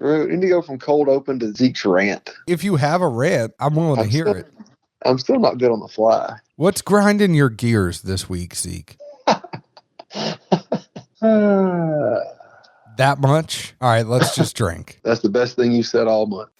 We need to go from cold open to Zeke's rant. If you have a rant, I'm willing to hear it. I'm still not good on the fly. What's grinding your gears this week, Zeke? That much? All right, let's just drink. That's the best thing you said all month.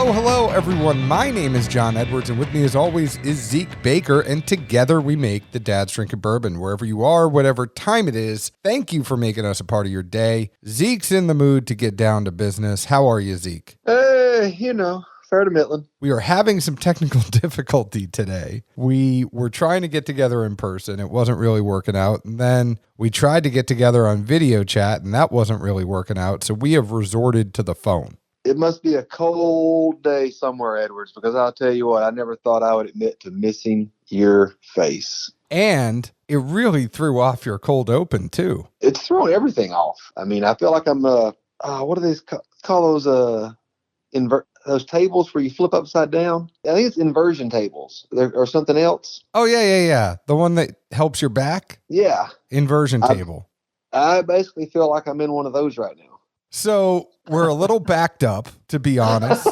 Hello, everyone. My name is John Edwards, and with me, as always, is Zeke Baker, and together we make the Dad's Drinking Bourbon. Wherever you are, whatever time it is, thank you for making us a part of your day. Zeke's in the mood to get down to business. How are you, Zeke? Fair to middling. We are having some technical difficulty today. We were trying to get together in person. It wasn't really working out. And then we tried to get together on video chat, and that wasn't really working out. So we have resorted to the phone. It must be a cold day somewhere, Edwards, because I'll tell you what, I never thought I would admit to missing your face. And it really threw off your cold open, too. It's throwing everything off. I mean, I feel like I'm, what do they call those, those tables where you flip upside down? I think it's inversion tables or something else. Oh, yeah. The one that helps your back? Yeah. Inversion table. I basically feel like I'm in one of those right now. So we're a little backed up, to be honest.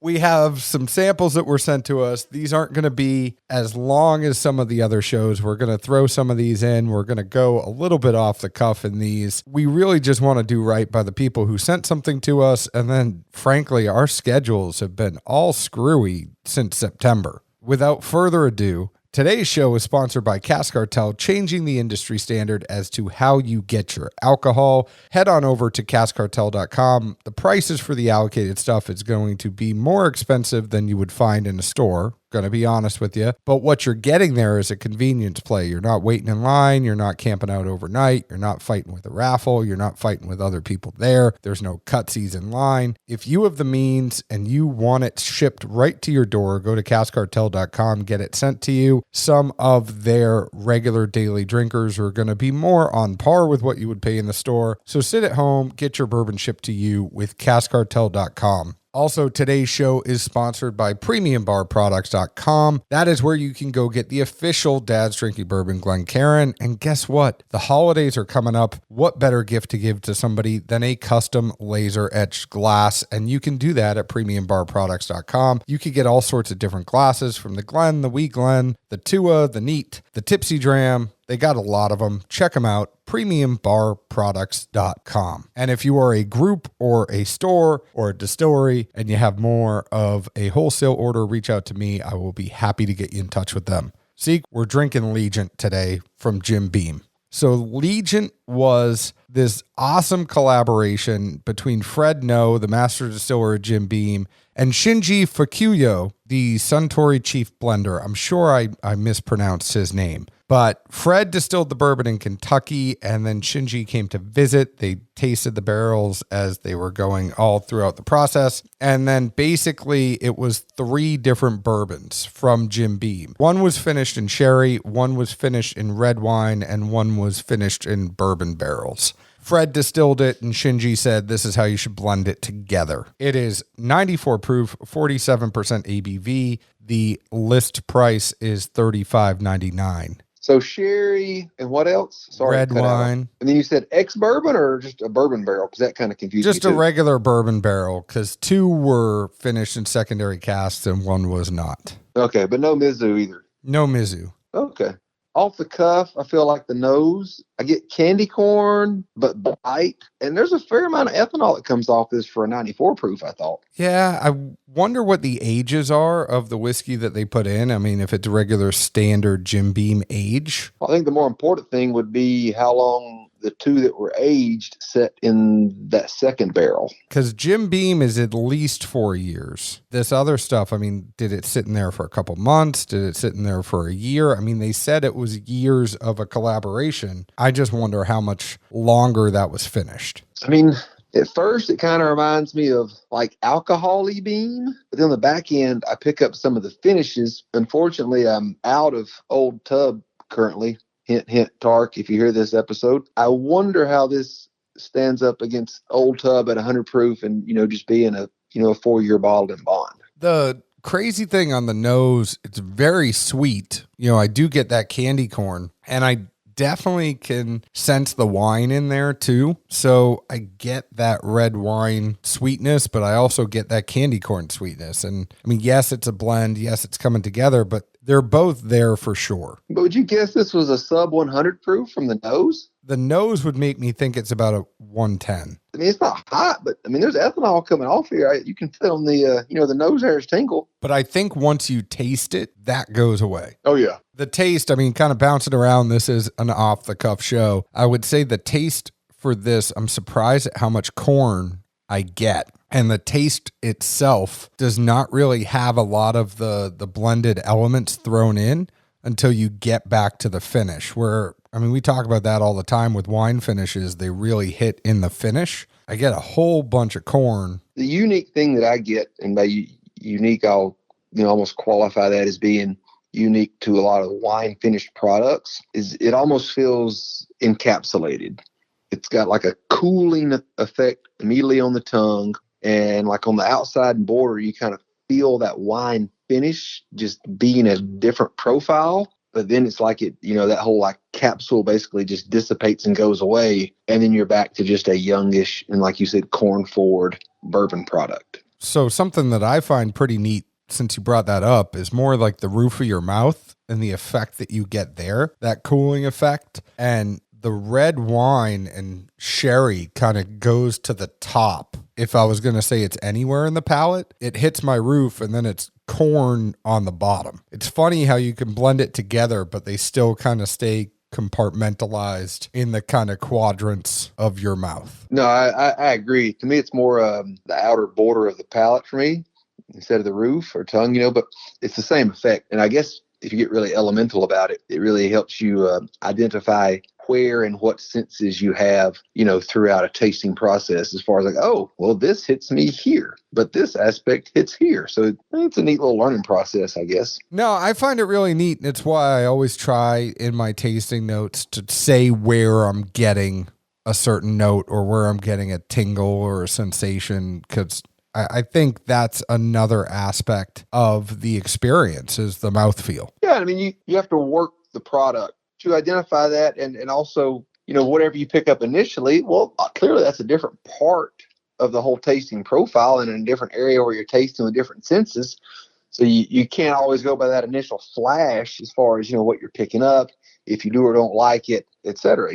We have some samples that were sent to us. These aren't going to be as long as some of the other shows. We're going to throw some of these in. We're going to go a little bit off the cuff in these. We really just want to do right by the people who sent something to us. And then, frankly, our schedules have been all screwy since September. Without further ado, today's show is sponsored by Cask Cartel, changing the industry standard as to how you get your alcohol. Head on over to caskcartel.com. The prices for the allocated stuff is going to be more expensive than you would find in a store. Going to be honest with you. But what you're getting there is a convenience play. You're not waiting in line. You're not camping out overnight. You're not fighting with a raffle. You're not fighting with other people there. There's no cutsies in line. If you have the means and you want it shipped right to your door, go to caskcartel.com, get it sent to you. Some of their regular daily drinkers are going to be more on par with what you would pay in the store. So sit at home, get your bourbon shipped to you with caskcartel.com. Also, today's show is sponsored by PremiumBarProducts.com. That is where you can go get the official Dad's Drinking Bourbon Glencairn. And guess what? The holidays are coming up. What better gift to give to somebody than a custom laser-etched glass? And you can do that at PremiumBarProducts.com. You can get all sorts of different glasses from the Glen, the Wee Glen, the Tua, the Neat, the Tipsy Dram. They got a lot of them. Check them out. PremiumBarProducts.com. And if you are a group or a store or a distillery and you have more of a wholesale order, reach out to me. I will be happy to get you in touch with them. See, we're drinking Legent today from Jim Beam. So Legent was this awesome collaboration between Fred No, the master distiller of Jim Beam, and Shinji Fukuyo, the Suntory chief blender. I'm sure I mispronounced his name. But Fred distilled the bourbon in Kentucky, and then Shinji came to visit. They tasted the barrels as they were going all throughout the process. And then basically it was 3 different bourbons from Jim Beam. One was finished in sherry, one was finished in red wine, and one was finished in bourbon barrels. Fred distilled it, and Shinji said, this is how you should blend it together. It is 94 proof, 47% ABV. The list price is $35.99. So sherry and what else? Sorry, red wine. And then you said ex-bourbon or just a bourbon barrel? Because that kind of confused me. Just a regular bourbon barrel, because 2 were finished in secondary casks and 1 was not. Okay, but no Mizu either. No Mizu. Okay. Off the cuff, I feel like the nose. I get candy corn, but bite. And there's a fair amount of ethanol that comes off this for a 94 proof, I thought. Yeah, I wonder what the ages are of the whiskey that they put in. I mean, if it's regular standard Jim Beam age. Well, I think the more important thing would be how long the 2 that were aged set in that second barrel. Because Jim Beam is at least 4 years. This other stuff, I mean, did it sit in there for a couple months? Did it sit in there for a year? I mean, they said it was years of a collaboration. I just wonder how much longer that was finished. I mean, at first, it kind of reminds me of like alcohol-y Beam. But then on the back end, I pick up some of the finishes. Unfortunately, I'm out of old tub currently. Hint, hint, Tark, if you hear this episode. I wonder how this stands up against Old Tub at 100 proof and, just being a 4-year bottled in bond. The crazy thing on the nose, it's very sweet. I do get that candy corn, and I definitely can sense the wine in there too. So I get that red wine sweetness, but I also get that candy corn sweetness. And I mean, yes, it's a blend. Yes, it's coming together, but they're both there for sure. But would you guess this was a sub 100 proof from the nose? The nose would make me think it's about a 110. I mean, it's not hot, but I mean, there's ethanol coming off here. You can feel on the, the nose hairs tingle. But I think once you taste it, that goes away. Oh, yeah. The taste, I mean, kind of bouncing around. This is an off the cuff show. I would say the taste for this, I'm surprised at how much corn I get. And the taste itself does not really have a lot of the blended elements thrown in until you get back to the finish, where, I mean, we talk about that all the time with wine finishes. They really hit in the finish. I get a whole bunch of corn. The unique thing that I get, and by unique, I'll almost qualify that as being unique to a lot of wine finished products, is it almost feels encapsulated. It's got like a cooling effect immediately on the tongue, and like on the outside and border, you kind of feel that wine finish just being a different profile. But then it's like that whole like capsule basically just dissipates and goes away. And then you're back to just a youngish and, like you said, corn forward bourbon product. So something that I find pretty neat, since you brought that up, is more like the roof of your mouth and the effect that you get there, that cooling effect. And the red wine and sherry kind of goes to the top. If I was going to say it's anywhere in the palate, it hits my roof and then it's corn on the bottom. It's funny how you can blend it together, but they still kind of stay compartmentalized in the kind of quadrants of your mouth. No, I agree. To me, it's more the outer border of the palate for me instead of the roof or tongue, but it's the same effect. And I guess if you get really elemental about it, it really helps you identify where and what senses you have, throughout a tasting process, as far as like, oh, well, this hits me here, but this aspect hits here. So it's a neat little learning process, I guess. No, I find it really neat. And it's why I always try in my tasting notes to say where I'm getting a certain note or where I'm getting a tingle or a sensation, because I think that's another aspect of the experience is the mouthfeel. Yeah, I mean, you have to work the product to identify that, and also, whatever you pick up initially, well, clearly that's a different part of the whole tasting profile and in a different area where you're tasting with different senses. So you can't always go by that initial flash as far as, what you're picking up, if you do or don't like it, et cetera,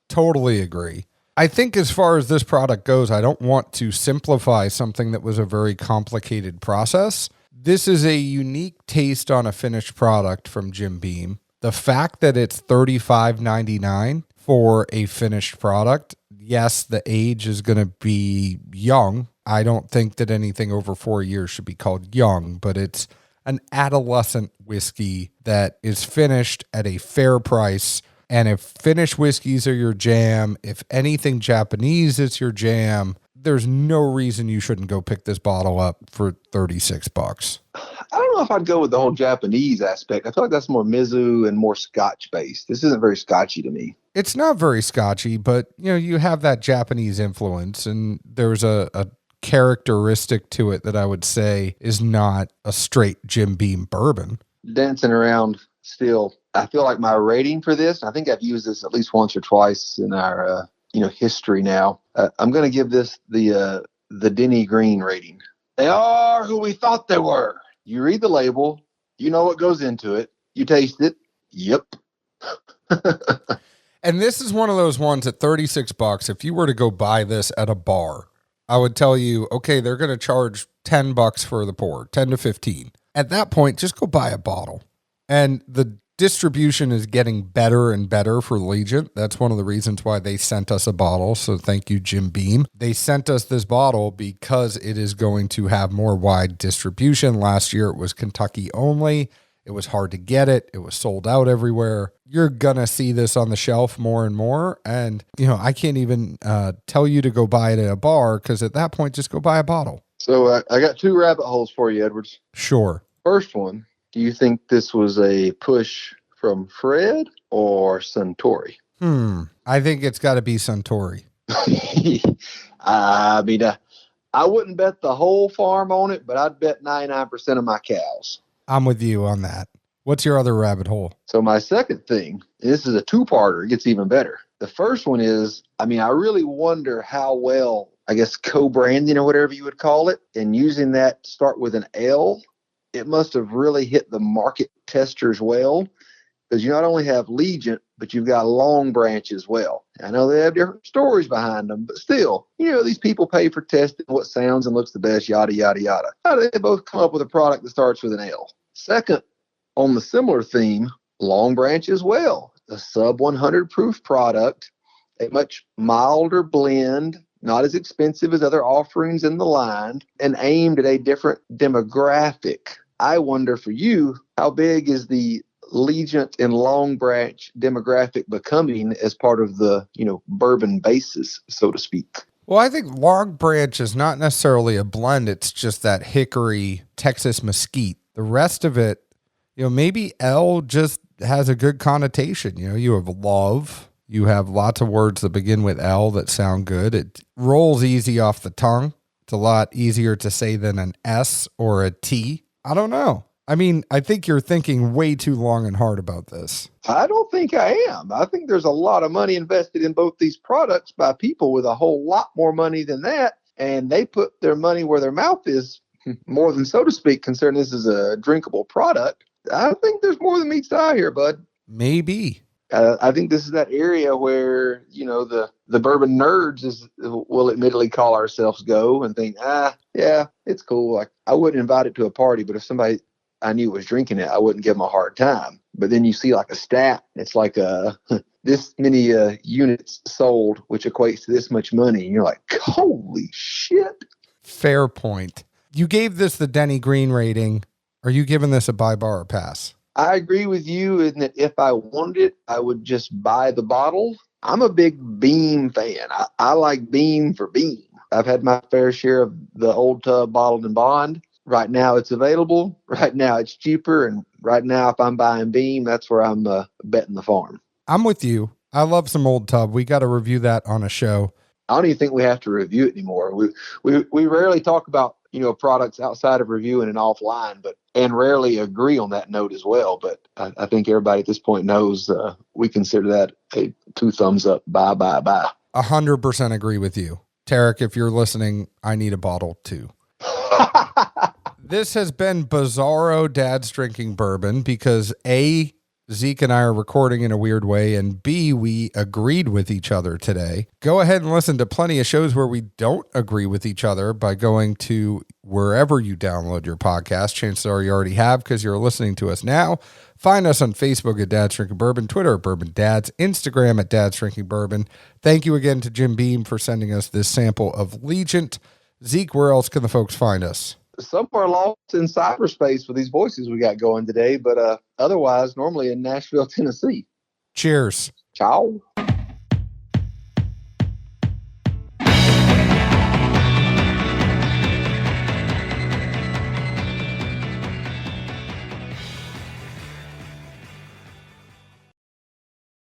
Totally agree. I think as far as this product goes, I don't want to simplify something that was a very complicated process. This is a unique taste on a finished product from Jim Beam. The fact that it's $35.99 for a finished product, yes, the age is going to be young. I don't think that anything over 4 years should be called young, but it's an adolescent whiskey that is finished at a fair price. And if finished whiskeys are your jam, if anything Japanese is your jam, there's no reason you shouldn't go pick this bottle up for $36. I don't know if I'd go with the whole Japanese aspect. I feel like that's more Mizu and more Scotch based. This isn't very Scotchy to me. It's not very Scotchy, but you have that Japanese influence, and there's a characteristic to it that I would say is not a straight Jim Beam bourbon. Dancing around still, I feel like my rating for this, I think I've used this at least once or twice in our history now. I'm going to give this the Denny Green rating. They are who we thought they were. You read the label, you know what goes into it, you taste it. Yep. And this is one of those ones at $36. If you were to go buy this at a bar, I would tell you, okay, they're going to charge $10 for the pour, 10 to 15. At that point, just go buy a bottle. And the distribution is getting better and better for Legent. That's one of the reasons why they sent us a bottle. So thank you, Jim Beam. They sent us this bottle because it is going to have more wide distribution. Last year, it was Kentucky only. It was hard to get it. It was sold out everywhere. You're going to see this on the shelf more and more. And, I can't even tell you to go buy it at a bar, because at that point, just go buy a bottle. So I got two rabbit holes for you, Edwards. Sure. First one, do you think this was a push from Fred or Suntory? I think it's got to be Suntory. I mean, I wouldn't bet the whole farm on it, but I'd bet 99% of my cows. I'm with you on that. What's your other rabbit hole? So my second thing, this is a two-parter. It gets even better. The first one is, I mean, I really wonder how well, I guess, co-branding or whatever you would call it, and using that to start with an L, it must have really hit the market testers well, because you not only have Legent, but you've got Long Branch as well. I know they have different stories behind them, but still, these people pay for testing what sounds and looks the best, yada, yada, yada. How do they both come up with a product that starts with an L? Second, on the similar theme, Long Branch as well, a sub 100 proof product, a much milder blend, not as expensive as other offerings in the line, and aimed at a different demographic. I wonder for you, how big is the Legent and Long Branch demographic becoming as part of the, bourbon basis, so to speak? Well, I think Long Branch is not necessarily a blend. It's just that hickory Texas mesquite. The rest of it, maybe L just has a good connotation. You have love. You have lots of words that begin with L that sound good. It rolls easy off the tongue. It's a lot easier to say than an S or a T. I don't know. I mean, I think you're thinking way too long and hard about this. I don't think I am. I think there's a lot of money invested in both these products by people with a whole lot more money than that. And they put their money where their mouth is, more than so to speak, considering this is a drinkable product. I think there's more than meets the eye here, bud. Maybe. I think this is that area where, the bourbon nerds will admittedly call ourselves go and think, yeah, it's cool. Like, I wouldn't invite it to a party, but if somebody I knew was drinking it, I wouldn't give them a hard time. But then you see like a stat, it's like this many units sold, which equates to this much money. And you're like, holy shit. Fair point. You gave this the Denny Green rating. Are you giving this a buy, bar, or pass? I agree with you in that if I wanted it, I would just buy the bottle. I'm a big Beam fan. I like Beam for Beam. I've had my fair share of the old tub bottled and bond. Right now it's available. Right now it's cheaper. And right now, if I'm buying Beam, that's where I'm betting the farm. I'm with you. I love some old tub. We got to review that on a show. I don't even think we have to review it anymore. We rarely talk about, products outside of reviewing and offline, and rarely agree on that note as well. But I think everybody at this point knows we consider that a 2 thumbs up. Bye. 100% agree with you. Tarek, if you're listening, I need a bottle too. This has been Bizarro Dad's Drinking Bourbon because A, Zeke and I are recording in a weird way, and B, we agreed with each other today. Go ahead and listen to plenty of shows where we don't agree with each other by going to wherever you download your podcast. Chances are you already have because you're listening to us now. Find us on Facebook at Dad's Drinking Bourbon, Twitter at Bourbon Dads, Instagram at Dad's Drinking Bourbon. Thank you again to Jim Beam for sending us this sample of Legent. Zeke, where else can the folks find us? Somewhere lost in cyberspace with these voices we got going today, but otherwise, normally in Nashville, Tennessee. Cheers. Ciao.